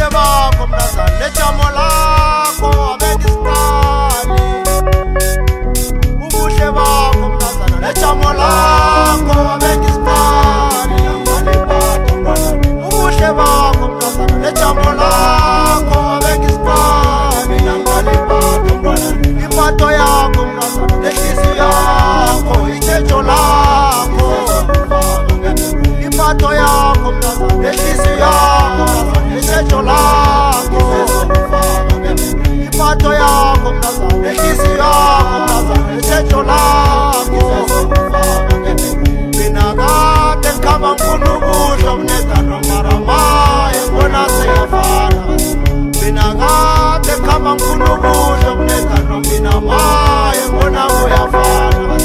ubuhle bakho mntazana nejamo lakho abengisikali. Ubuhle bakho mntazana nejamo lakho abengisikali. Ubuhle bakho mntazana nejamo lakho abengisikali. Impatho yakho mntazana nehliziyo yakho ithetho lakho. Impatho yakho mntazana nehliziyo yakho ithetho lakho. Impatho yakho mntazana nehliziyo yakho mntazana ithetho lakho. Mina kade ngikhamba ngifuna ubuhle obunedano mara maye ngibona seyafana. Mina kade ngikhamba ngifuna ubuhle obunedano mina maye ngibona kuyafana.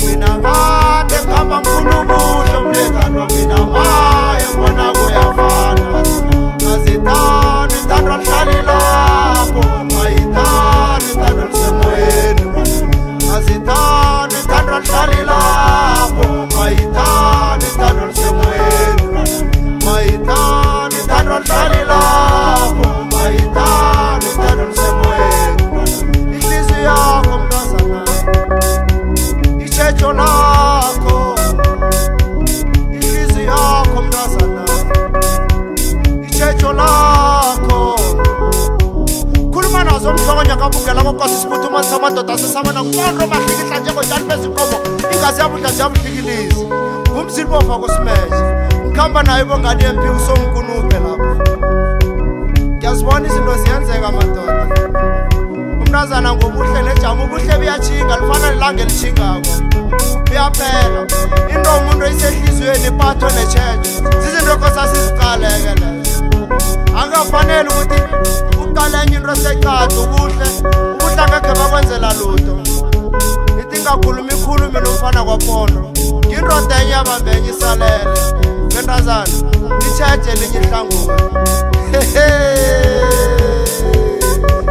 Mina kade ngikhamba ngifuna ubuhle obunedano mina maye ngibona kuyafana. Ngazithanda ithando lihlale lapho mayithanda ithando lisemoyeni. Ngazithanda ithando lihlale lapho mayithanda ithando lisemoyeni. Mayithanda ithando lihlale lapho mayithanda ithando lisemoyeni. Ihliziyo yakho mntazana ithetho lakho. Ihliziyo yakho mntazana ithetho lakho. Khuluma nazo mhlokonyaka kabukela kokosi siphuthuma samadoda sisabona konke bahlikihla njengotshani bezinkomo ingazi yabudla ziyabudlikilisa. Ngumzili bofa kusimeje ngikhamba naye bongani yemphi usonkunube lapho. Ngiyazibona izinto ziyenzeka madoda. Umntazana ngobuhle nejamo ubuhle buyachinga lifana lilanga elithingako. Buyaphela into umuntu oyisehliziyweni ipatho netshetsho zizinto ekosasiziqaleke lezo. Akufanele ukuthi uqale enye into esecaca ubuhle angekhe bakwenzela lutho. Ithi ngakhuluma ikhulumi nomfana kwapondo ngindoda enye yabambe enye isalele. Bentazana itshetshe elinye ihlangulo.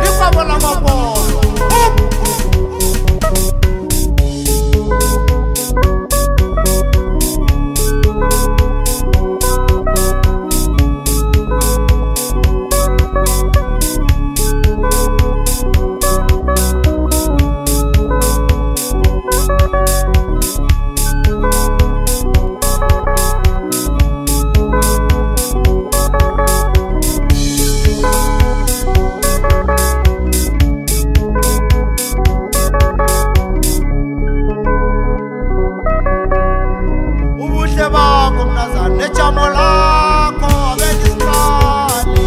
Likwabo lamapondo. Ubuhle bakho mntazana nejamo lakho abengisikali.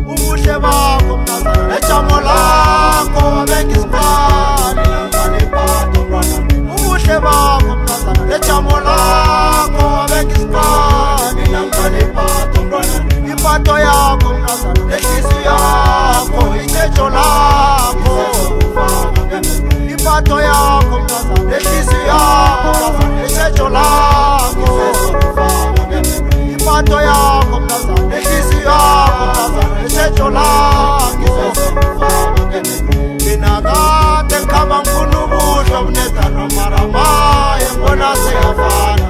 Ubuhle bakho mntazana nejamo lakho abengisikali. Ubuhle bakho mntazana nejamo lakho abengisikali. Impatho yakho mntazana nehliziyo yakho ithetho lakho. Impatho yakho mntazana nehliziyo yakho ithetho lakho. Impatho yakho mntazana nehliziyo yakho ithetho lakho. Mina kade ngikhamba ngifuna ubuhle obunedano mara maye ngibona seyafana.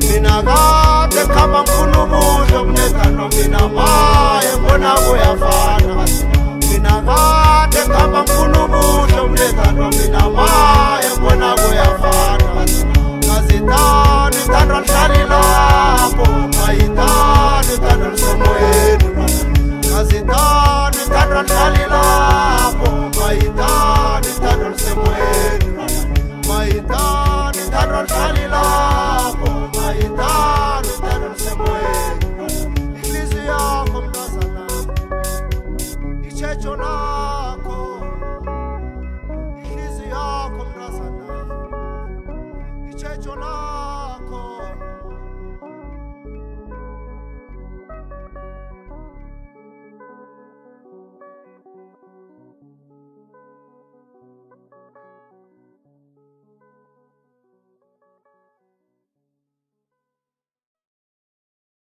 Mina kade ngikhamba ngifuna ubuhle obunedano mina maye ngibona kuyafana. Mina kade ngikhamba ngifuna ubuhle obunedano mina maye ngibona kuyafana. Ngazithanda ithando lihlale lapho mayithanda ithando lisemoyeni. Ngazithanda ithando lihlale lapho mayithanda ithando lisemoyeni. Mayithanda ithando lihlale lapho mayithanda ithando lisemoyeni. Ihliziyo yakho mntazana ithetho lakho.